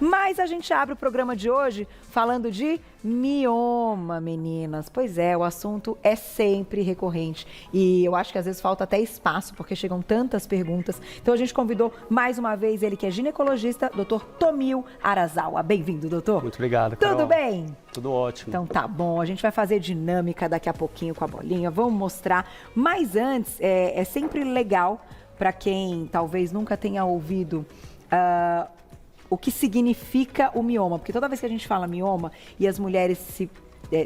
Mas a gente abre o programa de hoje falando de mioma, meninas. Pois é, o assunto é sempre recorrente e eu acho que às vezes falta até espaço, porque chegam tantas perguntas. Então a gente convidou mais uma vez ele que é ginecologista, Dr. Tomil Arazawa. Bem-vindo, doutor. Muito obrigado, Carol. Tudo bem? Tudo ótimo. Então tá bom, a gente vai fazer dinâmica daqui a pouquinho com a bolinha, vamos mostrar. Mas antes, é sempre legal para quem talvez nunca tenha ouvido o que significa o mioma, porque toda vez que a gente fala mioma e as mulheres se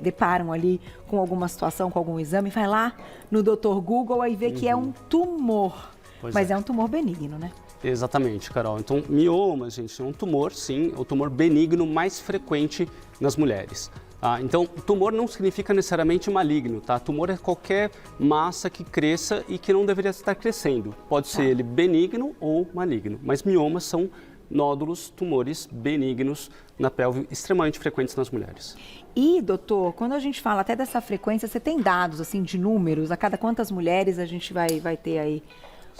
deparam ali com alguma situação, com algum exame, vai lá no Dr. Google e vê que é um tumor, mas é um tumor benigno, né? Exatamente, Carol. Então, mioma, gente, é um tumor, sim, é o tumor benigno mais frequente nas mulheres. Então, tumor não significa necessariamente maligno, tá? Tumor é qualquer massa que cresça e que não deveria estar crescendo. Pode ser ele benigno ou maligno, mas miomas são nódulos, tumores benignos na pelve, extremamente frequentes nas mulheres. E, doutor, quando a gente fala até dessa frequência, você tem dados, assim, de números? A cada quantas mulheres a gente vai ter aí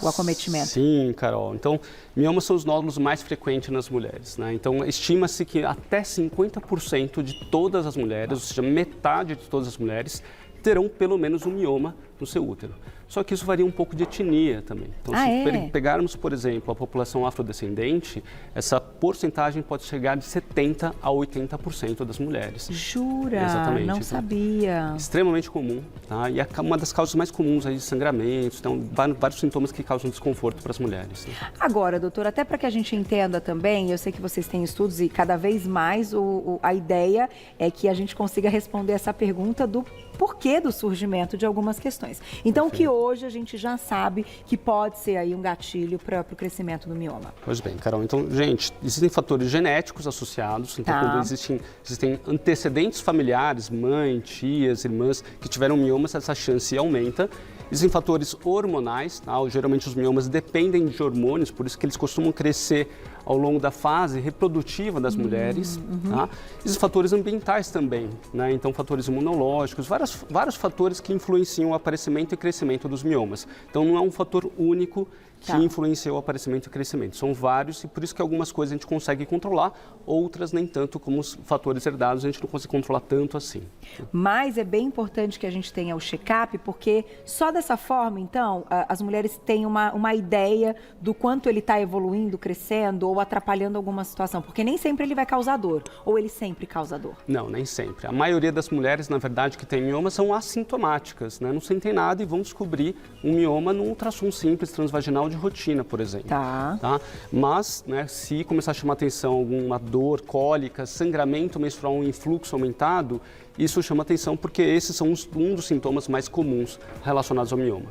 o acometimento? Sim, Carol. Então, miomas são os nódulos mais frequentes nas mulheres, né? Então, estima-se que até 50% de todas as mulheres, ou seja, metade de todas as mulheres, terão pelo menos um mioma no seu útero. Só que isso varia um pouco de etnia também. Então, se pegarmos, por exemplo, a população afrodescendente, essa porcentagem pode chegar de 70% a 80% das mulheres. Jura? Exatamente. Não sabia. Extremamente comum, tá? E é uma das causas mais comuns aí de sangramentos, então vários sintomas que causam desconforto para as mulheres. Né? Agora, doutor, até para que a gente entenda também, eu sei que vocês têm estudos e cada vez mais a ideia é que a gente consiga responder essa pergunta do porquê do surgimento de algumas questões. Então, que hoje a gente já sabe que pode ser aí um gatilho para o crescimento do mioma. Pois bem, Carol. Então, gente, existem fatores genéticos associados. Então, quando existem antecedentes familiares, mãe, tias, irmãs, que tiveram miomas, essa chance aumenta. Existem fatores hormonais, tá? Geralmente os miomas dependem de hormônios, por isso que eles costumam crescer ao longo da fase reprodutiva das mulheres. Tá? Existem fatores ambientais também, né? Então fatores imunológicos, vários fatores que influenciam o aparecimento e crescimento dos miomas. Então não é um fator único que influencia o aparecimento e crescimento. São vários e por isso que algumas coisas a gente consegue controlar, outras nem tanto, como os fatores herdados a gente não consegue controlar tanto assim. Mas é bem importante que a gente tenha o check-up, porque só dessa forma, então, as mulheres têm uma ideia do quanto ele está evoluindo, crescendo ou atrapalhando alguma situação, porque nem sempre ele vai causar dor, ou ele sempre causa dor. Não, nem sempre. A maioria das mulheres, na verdade, que tem mioma são assintomáticas, né? Não sentem nada e vão descobrir um mioma num ultrassom simples transvaginal de rotina, por exemplo. Tá? Mas, né, se começar a chamar atenção alguma dor, cólica, sangramento menstrual, um influxo aumentado, isso chama atenção porque esses são um dos sintomas mais comuns relacionados ao mioma.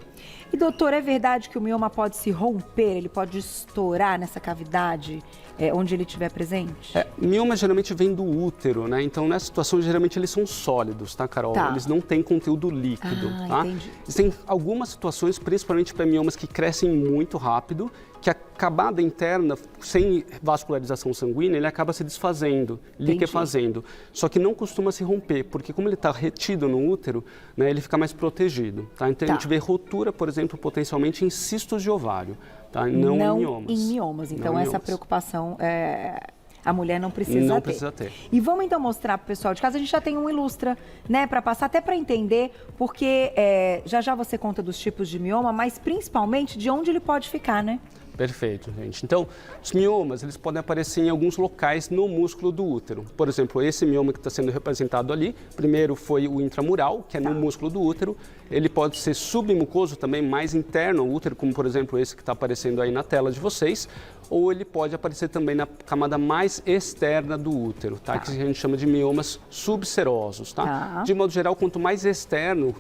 E doutor, é verdade que o mioma pode se romper, ele pode estourar nessa cavidade onde ele estiver presente? Mioma geralmente vem do útero, né? Então nessa situação geralmente eles são sólidos, tá, Carol? Eles não têm conteúdo líquido, tá? Entendi. Existem algumas situações, principalmente para miomas que crescem muito rápido, que a camada interna, sem vascularização sanguínea, ele acaba se desfazendo, liquefazendo. Só que não costuma se romper, porque como ele está retido no útero, né, ele fica mais protegido. Tá? Então a gente vê rotura, por exemplo, potencialmente em cistos de ovário, tá? Não em miomas. Em miomas. Então essa preocupação a mulher não precisa ter. Não precisa ter. E vamos então mostrar para o pessoal de casa, a gente já tem um ilustra, né, para passar até para entender, porque já você conta dos tipos de mioma, mas principalmente de onde ele pode ficar, né? Perfeito, gente. Então, os miomas, eles podem aparecer em alguns locais no músculo do útero. Por exemplo, esse mioma que está sendo representado ali, primeiro foi o intramural, que é no músculo do útero. Ele pode ser submucoso também, mais interno ao útero, como por exemplo esse que está aparecendo aí na tela de vocês. Ou ele pode aparecer também na camada mais externa do útero, tá? Que a gente chama de miomas subserosos, tá? De modo geral, quanto mais externo,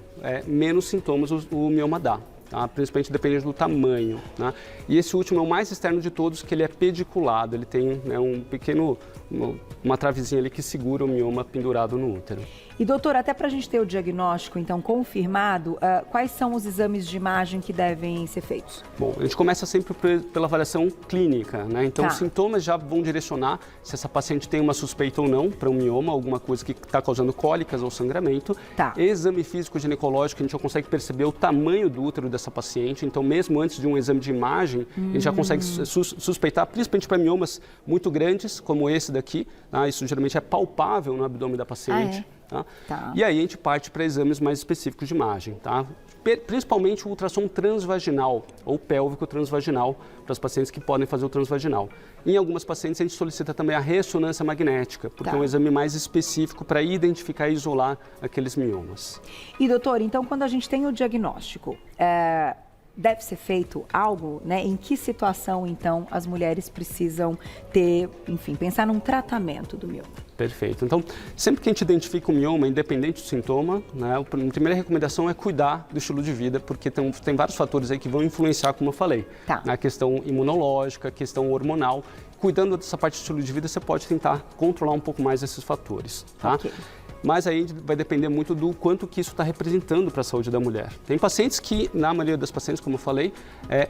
menos sintomas o mioma dá. Tá? Principalmente dependendo do tamanho. Né? E esse último é o mais externo de todos, que ele é pediculado, ele tem uma travezinha ali que segura o mioma pendurado no útero. E doutor, até para a gente ter o diagnóstico, então, confirmado, quais são os exames de imagem que devem ser feitos? Bom, a gente começa sempre pela avaliação clínica, né? Então, os sintomas já vão direcionar se essa paciente tem uma suspeita ou não para um mioma, alguma coisa que está causando cólicas ou sangramento. Exame físico ginecológico, a gente já consegue perceber o tamanho do útero dessa paciente, então mesmo antes de um exame de imagem, a gente já consegue suspeitar, principalmente para miomas muito grandes, como esse daqui, tá? Isso geralmente é palpável no abdômen da paciente. Tá? Tá. E aí a gente parte para exames mais específicos de imagem, tá? Principalmente o ultrassom transvaginal ou pélvico transvaginal para os pacientes que podem fazer o transvaginal. Em algumas pacientes a gente solicita também a ressonância magnética, porque é um exame mais específico para identificar e isolar aqueles miomas. E doutor, então quando a gente tem o diagnóstico, deve ser feito algo, né? Em que situação, então, as mulheres precisam ter, enfim, pensar num tratamento do mioma? Perfeito. Então, sempre que a gente identifica um mioma, independente do sintoma, né, a primeira recomendação é cuidar do estilo de vida, porque tem vários fatores aí que vão influenciar, como eu falei. A questão imunológica, a questão hormonal. Cuidando dessa parte do estilo de vida, você pode tentar controlar um pouco mais esses fatores, tá? Mas aí vai depender muito do quanto que isso está representando para a saúde da mulher. Tem pacientes que, na maioria das pacientes, como eu falei,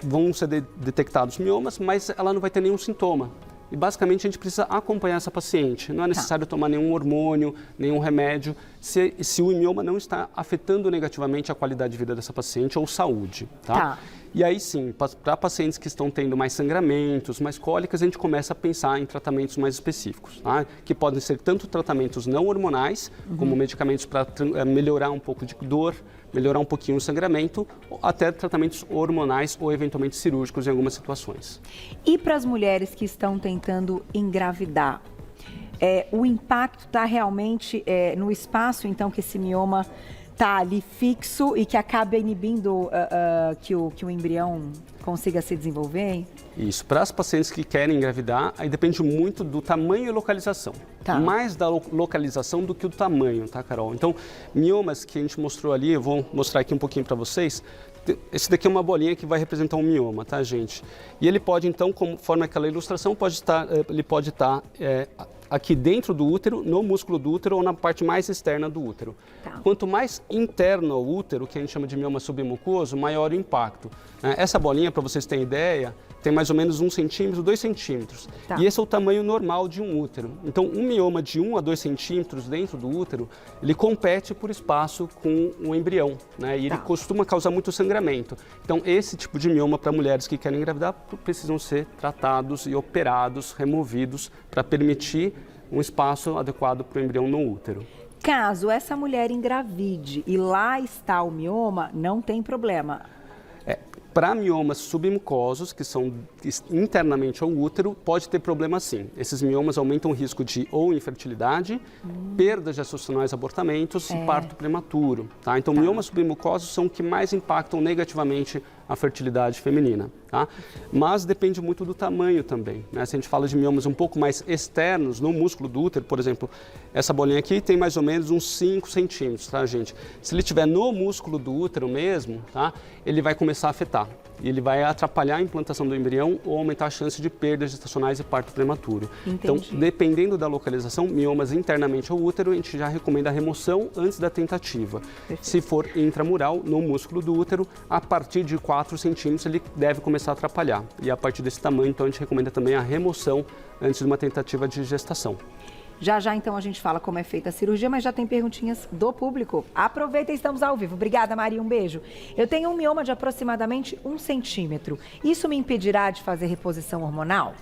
vão ser detectados miomas, mas ela não vai ter nenhum sintoma. E basicamente a gente precisa acompanhar essa paciente. Não é necessário tomar nenhum hormônio, nenhum remédio, se o mioma não está afetando negativamente a qualidade de vida dessa paciente ou saúde, tá? E aí sim, para pacientes que estão tendo mais sangramentos, mais cólicas, a gente começa a pensar em tratamentos mais específicos, tá? Que podem ser tanto tratamentos não hormonais, como medicamentos para melhorar um pouco de dor, melhorar um pouquinho o sangramento, até tratamentos hormonais ou eventualmente cirúrgicos em algumas situações. E para as mulheres que estão tentando engravidar, o impacto está realmente no espaço, então, que esse mioma está ali fixo e que acaba inibindo que o embrião consiga se desenvolver? Isso. Para as pacientes que querem engravidar, aí depende muito do tamanho e localização. Mais da localização do que do tamanho, tá, Carol? Então, miomas que a gente mostrou ali, eu vou mostrar aqui um pouquinho para vocês. Esse daqui é uma bolinha que vai representar um mioma, tá, gente? E ele pode, então, conforme aquela ilustração, ele pode estar aqui dentro do útero, no músculo do útero ou na parte mais externa do útero. Quanto mais interno ao útero, que a gente chama de mioma submucoso, maior o impacto. Essa bolinha, para vocês terem ideia, tem mais ou menos 1 centímetro, 2 centímetros. E esse é o tamanho normal de um útero. Então, um mioma de 1 a 2 centímetros dentro do útero, ele compete por espaço com o embrião, né? E ele costuma causar muito sangramento. Então, esse tipo de mioma para mulheres que querem engravidar precisam ser tratados e operados, removidos, para permitir um espaço adequado para o embrião no útero. Caso essa mulher engravide e lá está o mioma, não tem problema. Para miomas submucosos, que são internamente ao útero, pode ter problema sim. Esses miomas aumentam o risco de ou infertilidade, perdas gestacionais, abortamentos e parto prematuro. Tá? Então, miomas submucosos são os que mais impactam negativamente a fertilidade feminina. Tá? Mas depende muito do tamanho também. Né? Se a gente fala de miomas um pouco mais externos, no músculo do útero, por exemplo, essa bolinha aqui tem mais ou menos uns 5 centímetros, tá, gente? Se ele estiver no músculo do útero mesmo, tá, ele vai começar a afetar. E ele vai atrapalhar a implantação do embrião ou aumentar a chance de perdas gestacionais e parto prematuro. Então, dependendo da localização, miomas internamente ao útero, a gente já recomenda a remoção antes da tentativa. Se for intramural, no músculo do útero, a partir de 4 centímetros ele deve começar a atrapalhar. E a partir desse tamanho, então, a gente recomenda também a remoção antes de uma tentativa de gestação. Já, então, a gente fala como é feita a cirurgia, mas já tem perguntinhas do público. Aproveita e estamos ao vivo. Obrigada, Maria, um beijo. Eu tenho um mioma de aproximadamente 1 centímetro. Isso me impedirá de fazer reposição hormonal?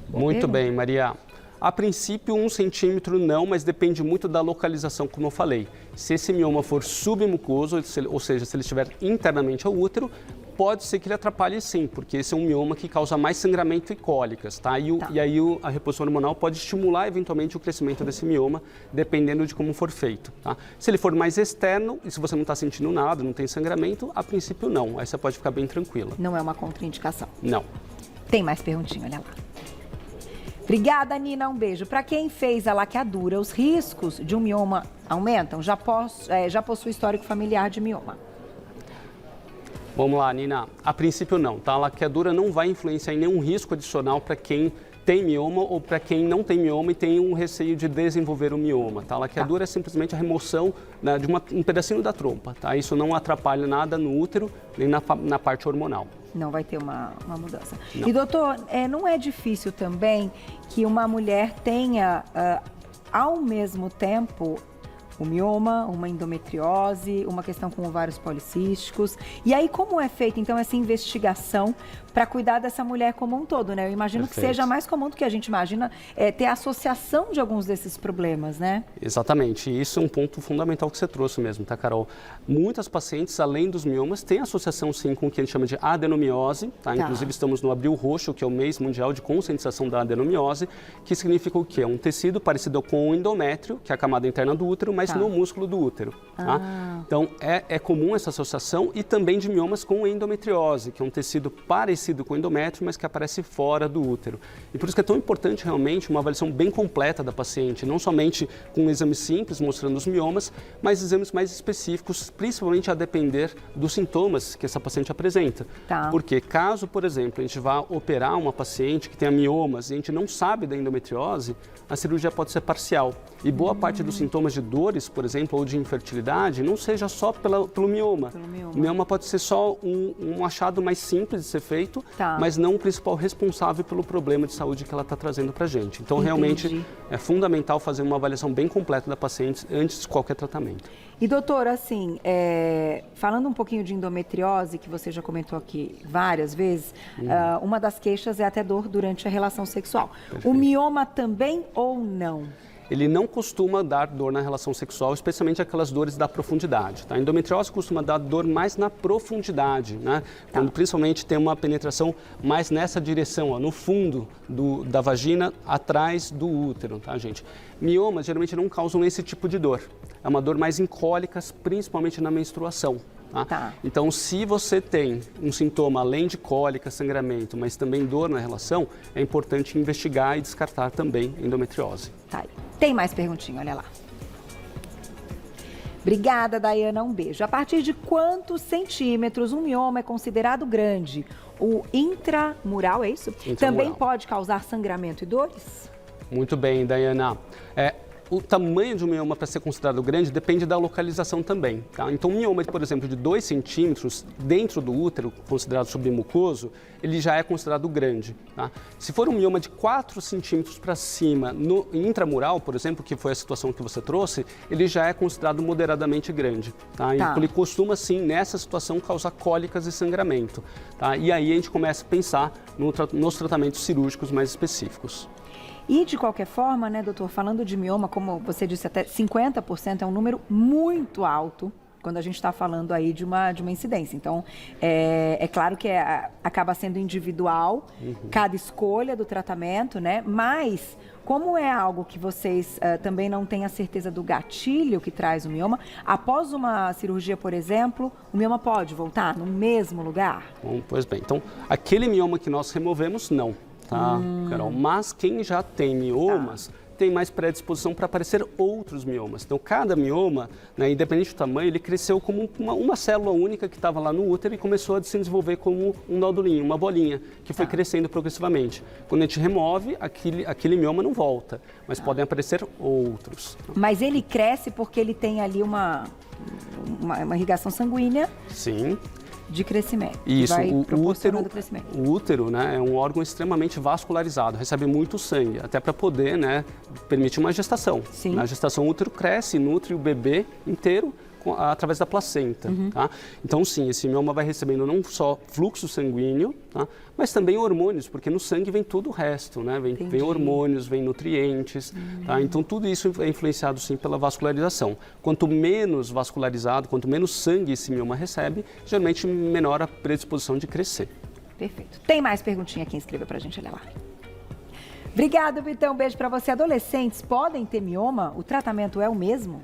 Muito bem, Maria. A princípio, 1 centímetro não, mas depende muito da localização, como eu falei. Se esse mioma for submucoso, ou seja, se ele estiver internamente ao útero, pode ser que ele atrapalhe sim, porque esse é um mioma que causa mais sangramento e cólicas, tá? E aí a reposição hormonal pode estimular eventualmente o crescimento desse mioma, dependendo de como for feito, tá? Se ele for mais externo e se você não está sentindo nada, não tem sangramento, a princípio não, aí você pode ficar bem tranquila. Não é uma contraindicação? Não. Tem mais perguntinha, olha lá. Obrigada, Nina, um beijo. Para quem fez a laqueadura, os riscos de um mioma aumentam? Já possui histórico familiar de mioma? Vamos lá, Nina. A princípio não, tá? A laqueadura não vai influenciar em nenhum risco adicional para quem tem mioma ou para quem não tem mioma e tem um receio de desenvolver o mioma, tá? A laqueadura é simplesmente a remoção, né, de um pedacinho da trompa, tá? Isso não atrapalha nada no útero nem na parte hormonal. Não vai ter uma mudança. Não. E doutor, não é difícil também que uma mulher tenha, ao mesmo tempo, o mioma, uma endometriose, uma questão com ovários policísticos. E aí, como é feita, então, essa investigação para cuidar dessa mulher como um todo, né? Eu imagino Perfeito. que seja mais comum do que a gente imagina ter associação de alguns desses problemas, né? Exatamente, e isso é um ponto fundamental que você trouxe mesmo, tá, Carol? Muitas pacientes, além dos miomas, têm associação sim com o que a gente chama de adenomiose, tá? Inclusive estamos no Abril Roxo, que é o mês mundial de conscientização da adenomiose, que significa o quê? É um tecido parecido com o endométrio, que é a camada interna do útero, mas no músculo do útero, tá? Então, é comum essa associação e também de miomas com endometriose, que é um tecido parecido com o endométrio, mas que aparece fora do útero. E por isso que é tão importante realmente uma avaliação bem completa da paciente, não somente com um exame simples mostrando os miomas, mas exames mais específicos, principalmente a depender dos sintomas que essa paciente apresenta. Porque caso, por exemplo, a gente vá operar uma paciente que tenha miomas e a gente não sabe da endometriose, a cirurgia pode ser parcial. E boa parte dos sintomas de dores, por exemplo, ou de infertilidade, não seja só pelo mioma. O mioma pode ser só um achado mais simples de ser feito, mas não o principal responsável pelo problema de saúde que ela está trazendo para a gente. Então, realmente, é fundamental fazer uma avaliação bem completa da paciente antes de qualquer tratamento. E, doutora, assim, falando um pouquinho de endometriose, que você já comentou aqui várias vezes, uma das queixas é até dor durante a relação sexual. Perfeito. O mioma também ou não? Ele não costuma dar dor na relação sexual, especialmente aquelas dores da profundidade. Tá? A endometriose costuma dar dor mais na profundidade, né? Quando principalmente tem uma penetração mais nessa direção, ó, no fundo da vagina, atrás do útero, tá, gente? Miomas geralmente não causam esse tipo de dor. É uma dor mais em cólicas, principalmente na menstruação. Então, se você tem um sintoma além de cólica, sangramento, mas também dor na relação, é importante investigar e descartar também endometriose. Tem mais perguntinha, olha lá. Obrigada, Dayana, um beijo. A partir de quantos centímetros um mioma é considerado grande? O intramural, é isso? Intramural. Também pode causar sangramento e dores? Muito bem, Dayana. O tamanho de um mioma para ser considerado grande depende da localização também. Tá? Então, um mioma, por exemplo, de 2 centímetros dentro do útero, considerado submucoso, ele já é considerado grande. Tá? Se for um mioma de 4 centímetros para cima, no intramural, por exemplo, que foi a situação que você trouxe, ele já é considerado moderadamente grande. Tá? Então, ele costuma, sim, nessa situação, causar cólicas e sangramento. Tá? E aí a gente começa a pensar nos tratamentos cirúrgicos mais específicos. E, de qualquer forma, né, doutor, falando de mioma, como você disse, até 50% é um número muito alto quando a gente está falando aí de uma incidência. Então, é claro que acaba sendo individual, cada escolha do tratamento, né? Mas, como é algo que vocês também não têm a certeza do gatilho que traz o mioma, após uma cirurgia, por exemplo, o mioma pode voltar no mesmo lugar? Bom, pois bem, então, aquele mioma que nós removemos, não. Tá, Carol? Mas quem já tem miomas tem mais predisposição para aparecer outros miomas. Então, cada mioma, né, independente do tamanho, ele cresceu como uma célula única que estava lá no útero e começou a se desenvolver como um nodulinho, uma bolinha, que foi crescendo progressivamente. Quando a gente remove, aquele mioma não volta, mas podem aparecer outros. Mas ele cresce porque ele tem ali uma irrigação sanguínea? Sim. De crescimento. Isso, o útero, né, é um órgão extremamente vascularizado, recebe muito sangue, até para poder, né, permitir uma gestação. Sim. Na gestação, o útero cresce, nutre o bebê inteiro através da placenta. Tá? Então, sim, esse mioma vai recebendo não só fluxo sanguíneo, tá, mas também hormônios, porque no sangue vem todo o resto, né? Vem hormônios, vem nutrientes. Tá? Então, tudo isso é influenciado, sim, pela vascularização. Quanto menos vascularizado, quanto menos sangue esse mioma recebe, geralmente menor a predisposição de crescer. Perfeito. Tem mais perguntinha aqui, escreva pra gente, olha lá. Obrigada, Vitão. Um beijo para você. Adolescentes podem ter mioma? O tratamento é o mesmo?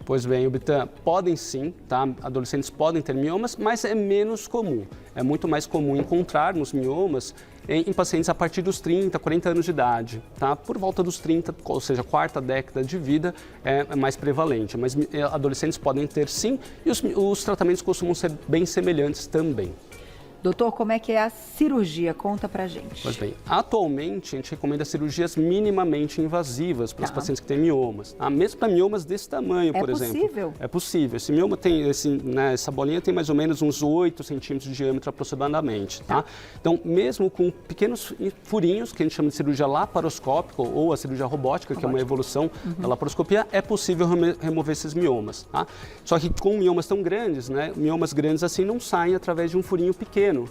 Pois bem, Bitan, podem sim, tá? Adolescentes podem ter miomas, mas é menos comum. É muito mais comum encontrarmos miomas em pacientes a partir dos 30, 40 anos de idade, tá? Por volta dos 30, ou seja, quarta década de vida é mais prevalente. Mas adolescentes podem ter sim, e os tratamentos costumam ser bem semelhantes também. Doutor, como é que é a cirurgia? Conta pra gente. Pois bem, atualmente a gente recomenda cirurgias minimamente invasivas para os pacientes que têm miomas. Mesmo para miomas desse tamanho, por exemplo. É possível? É possível. Esse mioma tem, essa bolinha tem mais ou menos uns 8 centímetros de diâmetro aproximadamente, tá? Então, mesmo com pequenos furinhos, que a gente chama de cirurgia laparoscópica ou a cirurgia robótica, que é uma evolução da laparoscopia, é possível remover esses miomas, tá? Só que com miomas tão grandes, né, miomas grandes assim não saem através de um furinho pequeno,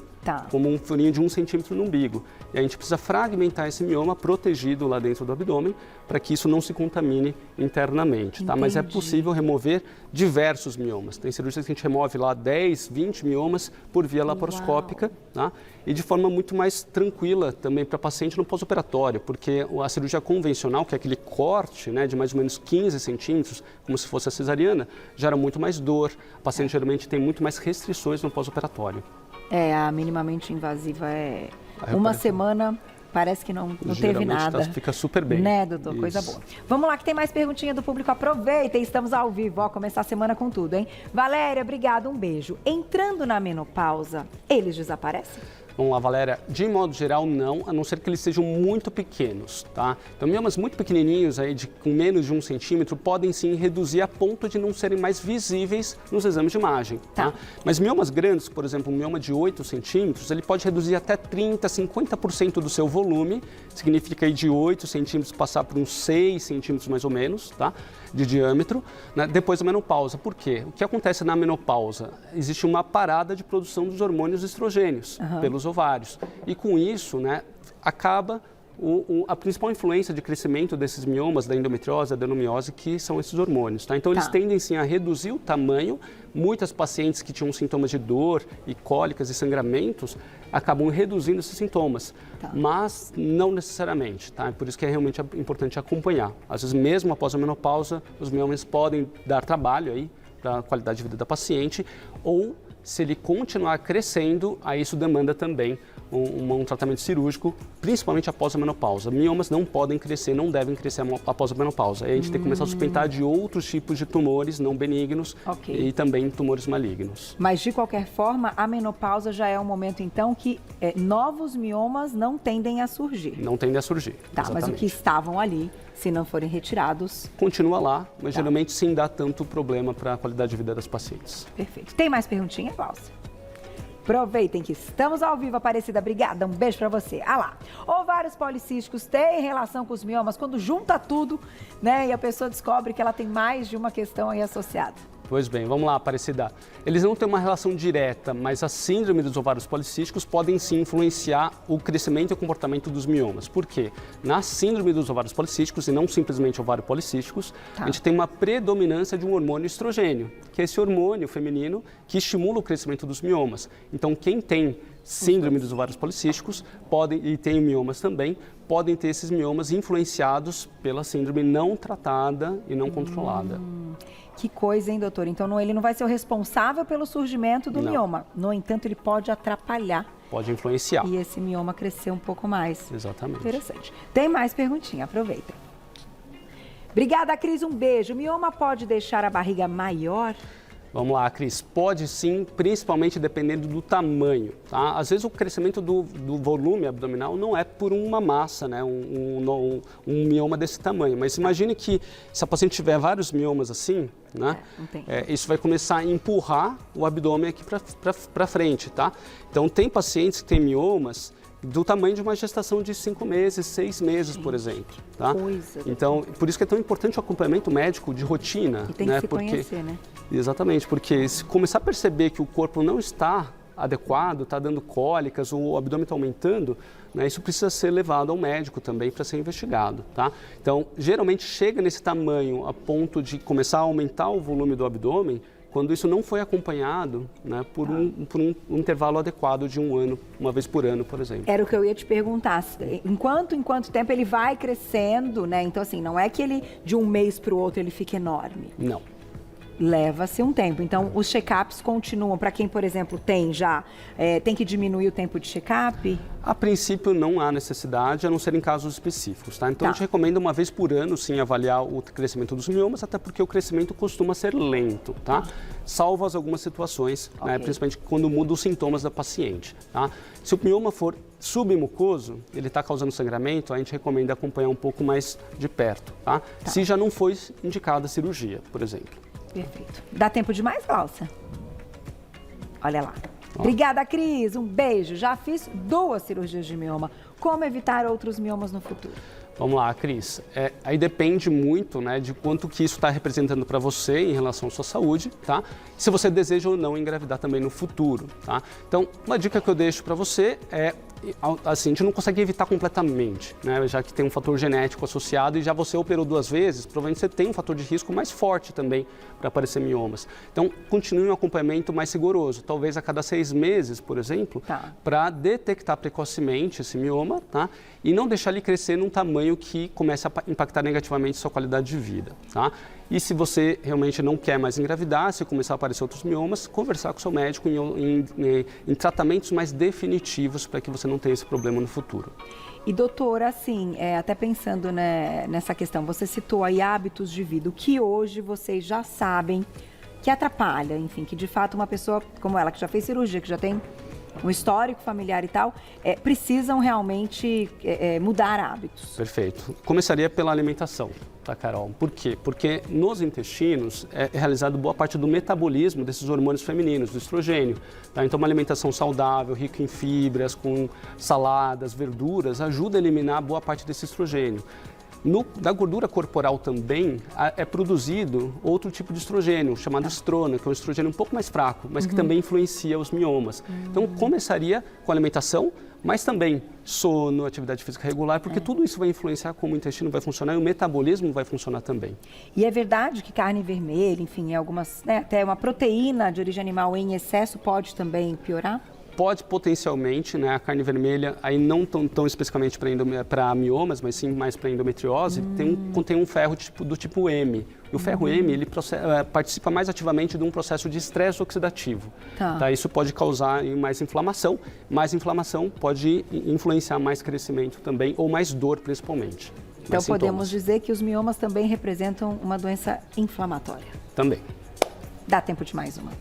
como um furinho de 1 centímetro no umbigo. E a gente precisa fragmentar esse mioma protegido lá dentro do abdômen para que isso não se contamine internamente, tá? Mas é possível remover diversos miomas. Tem cirurgias que a gente remove lá 10, 20 miomas por via laparoscópica, tá? E de forma muito mais tranquila também para paciente no pós-operatório, porque a cirurgia convencional, que é aquele corte, né, de mais ou menos 15 centímetros, como se fosse a cesariana, gera muito mais dor. O paciente geralmente tem muito mais restrições no pós-operatório. A minimamente invasiva é uma semana, parece que não teve nada. Fica super bem. Né, doutor? Isso. Coisa boa. Vamos lá que tem mais perguntinha do público. Aproveitem, estamos ao vivo. Ó, começar a semana com tudo, hein? Valéria, obrigada, um beijo. Entrando na menopausa, eles desaparecem? Vamos lá, Valéria. De modo geral, não, a não ser que eles sejam muito pequenos, tá? Então, miomas muito pequenininhos, aí, com menos de 1 centímetro, podem sim reduzir a ponto de não serem mais visíveis nos exames de imagem, tá? Mas miomas grandes, por exemplo, um mioma de 8 centímetros, ele pode reduzir até 30%, 50% do seu volume, significa aí de 8 centímetros passar por uns 6 centímetros mais ou menos, tá? De diâmetro, né? Depois da menopausa. Por quê? O que acontece na menopausa? Existe uma parada de produção dos hormônios estrogênios pelos ovários. E com isso, né, acaba a principal influência de crescimento desses miomas, da endometriose, da adenomiose, que são esses hormônios, tá? Então, eles tendem, sim, a reduzir o tamanho. Muitas pacientes que tinham sintomas de dor e cólicas e sangramentos acabam reduzindo esses sintomas, mas não necessariamente, tá? Por isso que é realmente importante acompanhar. Às vezes, mesmo após a menopausa, os miomas podem dar trabalho aí para a qualidade de vida da paciente, ou se ele continuar crescendo, aí isso demanda também um tratamento cirúrgico, principalmente após a menopausa. Miomas não podem crescer, não devem crescer após a menopausa. Aí a gente tem que começar a suspeitar de outros tipos de tumores não benignos e também tumores malignos. Mas, de qualquer forma, a menopausa já é um momento, então, que novos miomas não tendem a surgir. Não tendem a surgir, mas o que estavam ali, se não forem retirados... Continua lá, mas geralmente sem dar tanto problema para a qualidade de vida das pacientes. Perfeito. Tem mais perguntinha, Valsa? Aproveitem que estamos ao vivo, Aparecida. Obrigada, um beijo pra você. Lá, ovários policísticos têm relação com os miomas quando junta tudo, né? E a pessoa descobre que ela tem mais de uma questão aí associada. Pois bem, vamos lá, Aparecida. Eles não têm uma relação direta, mas a síndrome dos ovários policísticos podem sim influenciar o crescimento e o comportamento dos miomas. Por quê? Na síndrome dos ovários policísticos, e não simplesmente ovários policísticos, a gente tem uma predominância de um hormônio estrogênio, que é esse hormônio feminino que estimula o crescimento dos miomas. Então, quem tem síndrome dos ovários policísticos e tem miomas também, podem ter esses miomas influenciados pela síndrome não tratada e não controlada. Que coisa, hein, doutor? Então, ele não vai ser o responsável pelo surgimento do mioma. No entanto, ele pode atrapalhar. Pode influenciar. E esse mioma crescer um pouco mais. Exatamente. Interessante. Tem mais perguntinha, aproveita. Obrigada, Cris, um beijo. O mioma pode deixar a barriga maior? Vamos lá, Cris. Pode sim, principalmente dependendo do tamanho, tá? Às vezes o crescimento do volume abdominal não é por uma massa, né? Um mioma desse tamanho. Mas imagine que se a paciente tiver vários miomas assim, né? Isso vai começar a empurrar o abdômen aqui para frente, tá? Então tem pacientes que têm miomas do tamanho de uma gestação de 5 meses, 6 meses, por exemplo, tá? Então, por isso que é tão importante o acompanhamento médico de rotina, e tem que se conhecer, né? Exatamente, porque se começar a perceber que o corpo não está adequado, está dando cólicas, o abdômen está aumentando, né, isso precisa ser levado ao médico também para ser investigado, tá? Então, geralmente chega nesse tamanho a ponto de começar a aumentar o volume do abdômen, quando isso não foi acompanhado, né, por um intervalo adequado de 1 ano, uma vez por ano, por exemplo. Era o que eu ia te perguntar. Em quanto tempo ele vai crescendo, né? Então, assim, não é que ele de um mês para o outro ele fica enorme. Não. Leva-se um tempo. Então, os check-ups continuam para quem, por exemplo, tem que diminuir o tempo de check-up? A princípio, não há necessidade, a não ser em casos específicos, tá? Então, a gente recomenda uma vez por ano, sim, avaliar o crescimento dos miomas, até porque o crescimento costuma ser lento, tá? Salvo algumas situações, né? Principalmente quando muda os sintomas da paciente, tá? Se o mioma for submucoso, ele está causando sangramento, a gente recomenda acompanhar um pouco mais de perto, tá? Se já não foi indicada a cirurgia, por exemplo. Perfeito. Dá tempo de mais, Glaucia? Olha lá. Obrigada, Cris. Um beijo. Já fiz 2 cirurgias de mioma. Como evitar outros miomas no futuro? Vamos lá, Cris. Aí depende muito, né, de quanto que isso está representando para você em relação à sua saúde, tá? Se você deseja ou não engravidar também no futuro, tá? Então, uma dica que eu deixo para você é, assim, a gente não consegue evitar completamente, né, já que tem um fator genético associado e já você operou 2 vezes, provavelmente você tem um fator de risco mais forte também para aparecer miomas. Então, continue um acompanhamento mais rigoroso, talvez a cada 6 meses, por exemplo, para detectar precocemente esse mioma, tá? E não deixar ele crescer num tamanho que comece a impactar negativamente sua qualidade de vida, tá? E se você realmente não quer mais engravidar, se começar a aparecer outros miomas, conversar com o seu médico em tratamentos mais definitivos para que você não tenha esse problema no futuro. E doutora, assim, até pensando, né, nessa questão, você citou aí hábitos de vida, o que hoje vocês já sabem que atrapalha, enfim, que de fato uma pessoa como ela, que já fez cirurgia, que já tem um histórico familiar e tal, precisam realmente mudar hábitos. Perfeito. Começaria pela alimentação, tá, Carol? Por quê? Porque nos intestinos é realizado boa parte do metabolismo desses hormônios femininos, do estrogênio. Tá? Então, uma alimentação saudável, rica em fibras, com saladas, verduras, ajuda a eliminar boa parte desse estrogênio. Da gordura corporal também é produzido outro tipo de estrogênio, chamado estrona, que é um estrogênio um pouco mais fraco, mas que também influencia os miomas. Então, começaria com alimentação, mas também sono, atividade física regular, porque tudo isso vai influenciar como o intestino vai funcionar e o metabolismo vai funcionar também. E é verdade que carne vermelha, enfim, algumas, né, até uma proteína de origem animal em excesso pode também piorar? Pode potencialmente, né, a carne vermelha, aí não tão especificamente para miomas, mas sim mais para endometriose, contém um ferro do tipo M. E o ferro M, ele participa mais ativamente de um processo de estresse oxidativo. Tá? Isso pode causar mais inflamação pode influenciar mais crescimento também, ou mais dor principalmente. Então podemos dizer que os miomas também representam uma doença inflamatória. Também. Dá tempo de mais uma.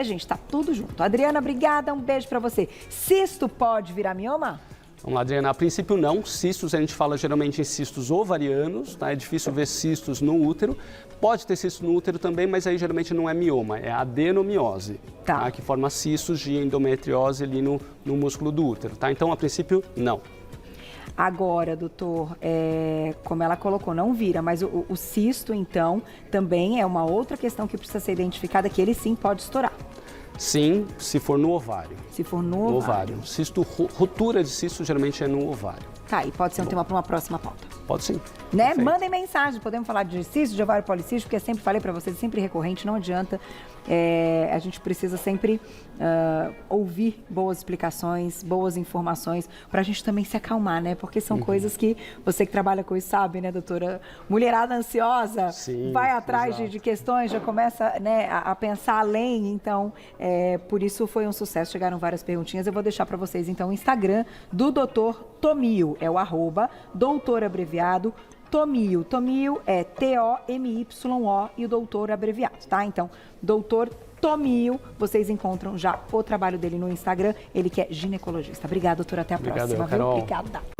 Gente, tá tudo junto. Adriana, obrigada, um beijo pra você. Cisto pode virar mioma? Vamos lá, Adriana. A princípio não. Cistos, a gente fala geralmente em cistos ovarianos, tá? É difícil ver cistos no útero. Pode ter cisto no útero também, mas aí geralmente não é mioma, é adenomiose, tá? Que forma cistos de endometriose ali no músculo do útero, tá? Então, a princípio, não. Agora, doutor, como ela colocou, não vira, mas o cisto, então, também é uma outra questão que precisa ser identificada, que ele sim pode estourar. Sim, se for no ovário. Se for no ovário. Cisto, rotura de cisto geralmente é no ovário. Tá, e pode ser um tema para uma próxima pauta. Pode sim. Né? Mandem mensagem, podemos falar de cisto, de ovário policístico, porque eu sempre falei para vocês, sempre recorrente, não adianta. A gente precisa sempre ouvir boas explicações, boas informações, para a gente também se acalmar, né? Porque são coisas que você que trabalha com isso sabe, né, doutora? Mulherada ansiosa, vai atrás de questões, já começa, né, a pensar além. Então, por isso foi um sucesso, chegaram várias perguntinhas. Eu vou deixar para vocês, então, o Instagram do doutor Tomio, é o @doutor abreviado Tomio. Tomio é T-O-M-Y-O e o doutor abreviado, tá? Então, doutor Tomio, vocês encontram já o trabalho dele no Instagram, ele que é ginecologista. Obrigada, doutora, até a próxima. Carol. Obrigada.